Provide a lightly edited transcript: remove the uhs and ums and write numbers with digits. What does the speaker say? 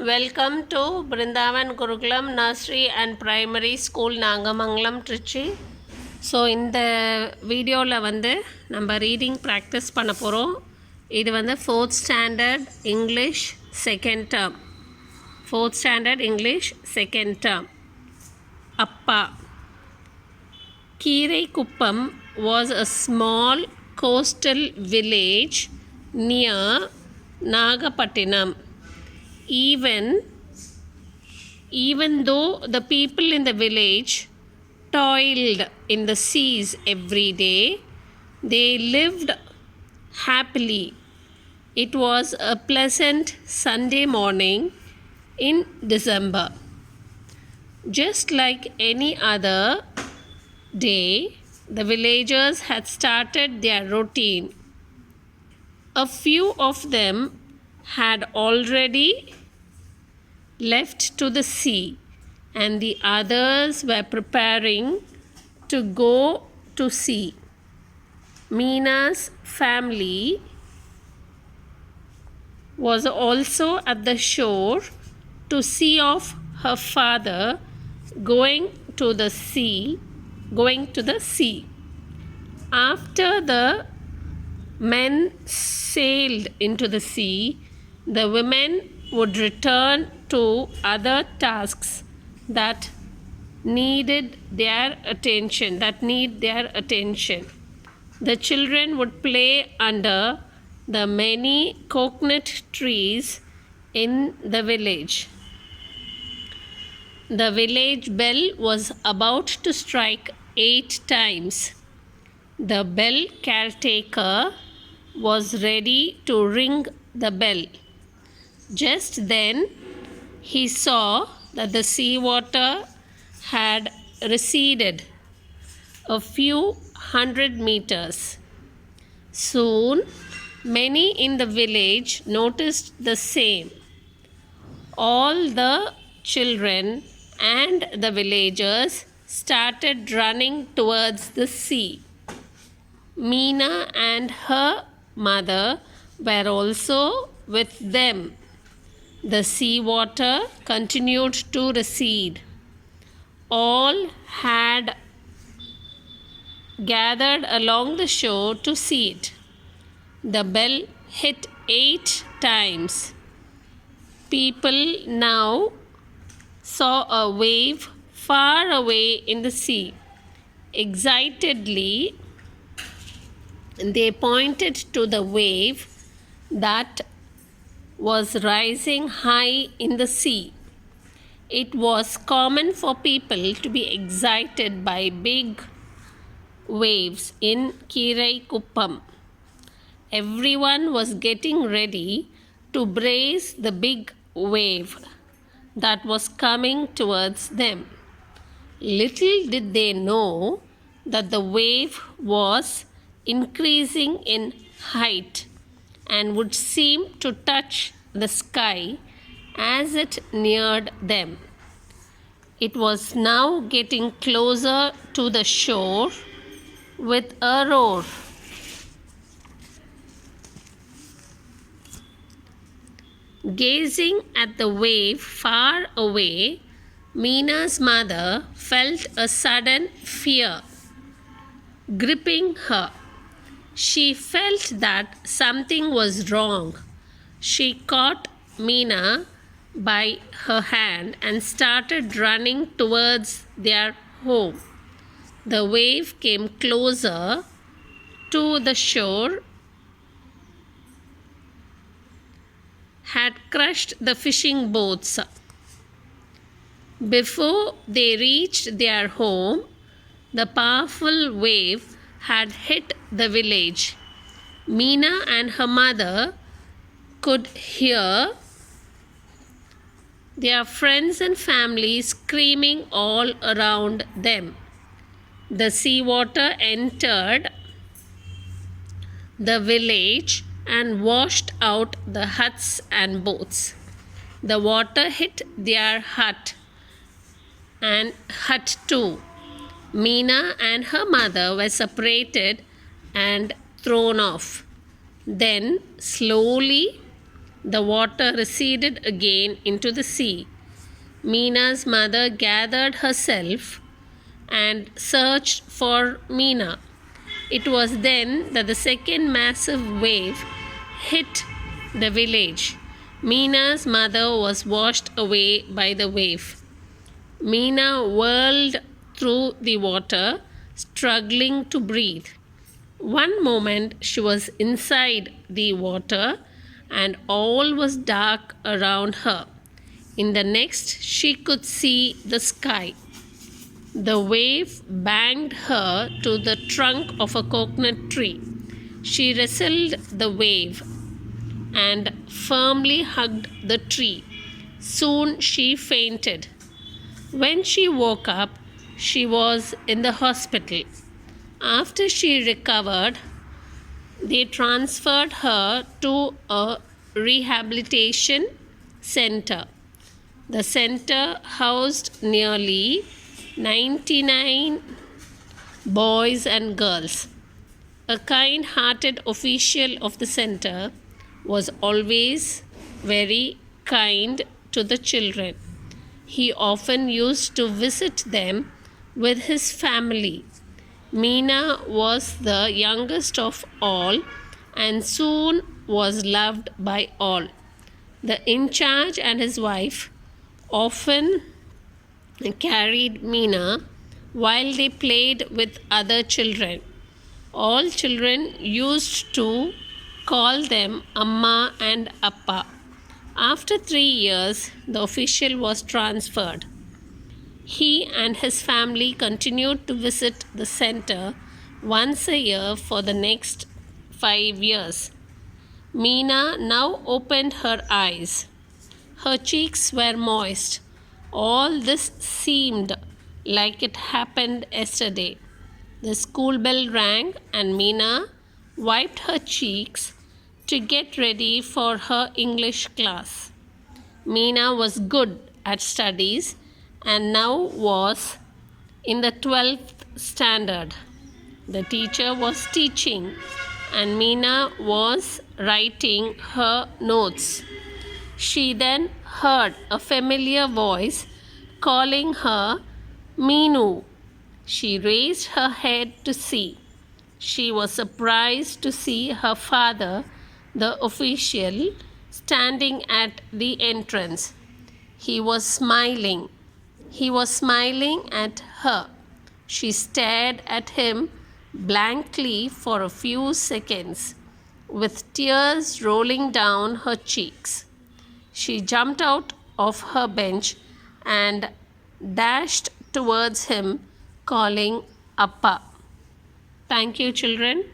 Welcome to Brindavan Gurukulam Nursery and Primary School Nangamangalam Trichy. So இந்த வீடியோவில் நம்ம reading practice பண்ண போகிறோம். இது 4th standard English second term. 4th standard English second term. அப்பா. Keeraikuppam was a small coastal village near Nagapattinam. Even though the people in the village toiled in the seas every day, they lived happily. It was a pleasant Sunday morning in December. Just like any other day, the villagers had started their routine. A few of them had already left to the sea, and the others were preparing to go to sea. Mina's family was also at the shore to see off her father going to the sea. After the men sailed into the sea, the women would return to other tasks that need their attention. The children would play under the many coconut trees in the village. The village bell was about to strike 8 times. The bell caretaker was ready to ring the bell. Just then, he saw that the seawater had receded a few hundred meters. Soon, many in the village noticed the same. All the children and the villagers started running towards the sea. Mina and her mother were also with them. The seawater continued to recede. All had gathered along the shore to see it. The bell hit 8 times. People now saw a wave far away in the sea. Excitedly, they pointed to the wave that was rising high in the sea. It was common for people to be excited by big waves in Keeraikuppam. Everyone was getting ready to brace the big wave that was coming towards them. Little did they know that the wave was increasing in height and would seem to touch the sky as it neared them. It was now getting closer to the shore with a roar. Gazing at the wave far away, Mina's mother felt a sudden fear gripping her. She felt that something was wrong. She caught Mina by her hand and started running towards their home. The wave came closer to the shore, had crushed the fishing boats. Before they reached their home, the powerful wave had hit the village. Mina and her mother could hear their friends and family screaming all around them. The seawater entered the village and washed out the huts and boats. The water hit their hut too. Mina and her mother were separated and thrown off. Then, slowly, The water receded again into the sea. Meena's mother gathered herself and searched for Meena. It was then that the second massive wave hit the village. Meena's mother was washed away by the wave. Meena whirled through the water, struggling to breathe. One moment she was inside the water and all was dark around her. In the next, she could see the sky. The wave banged her to the trunk of a coconut tree. She wrestled the wave and firmly hugged the tree. Soon she fainted. When she woke up, she was in the hospital. After she recovered, they transferred her to a rehabilitation center. The center housed nearly 99 boys and girls. A kind hearted official of the center was always very kind to the children. He often used to visit them with his family. Meena was the youngest of all and soon was loved by all. The in charge and his wife often carried Meena while they played with other children. All children used to call them Amma and Appa. After 3 years, the official was transferred. He and his family continued to visit the center once a year for the next 5 years. Meena now opened her eyes. Her cheeks were moist. All this seemed like it happened yesterday. The school bell rang and Meena wiped her cheeks to get ready for her English class. Meena was good at studies and now was in the 12th standard. The teacher was teaching and Meena was writing her notes. She then heard a familiar voice calling her Meenu. She raised her head to see. She was surprised to see her father, the official, standing at the entrance. He was smiling. He was smiling at her. She stared at him blankly for a few seconds, with tears rolling down her cheeks. She jumped out of her bench and dashed towards him, calling Appa. Thank you, children.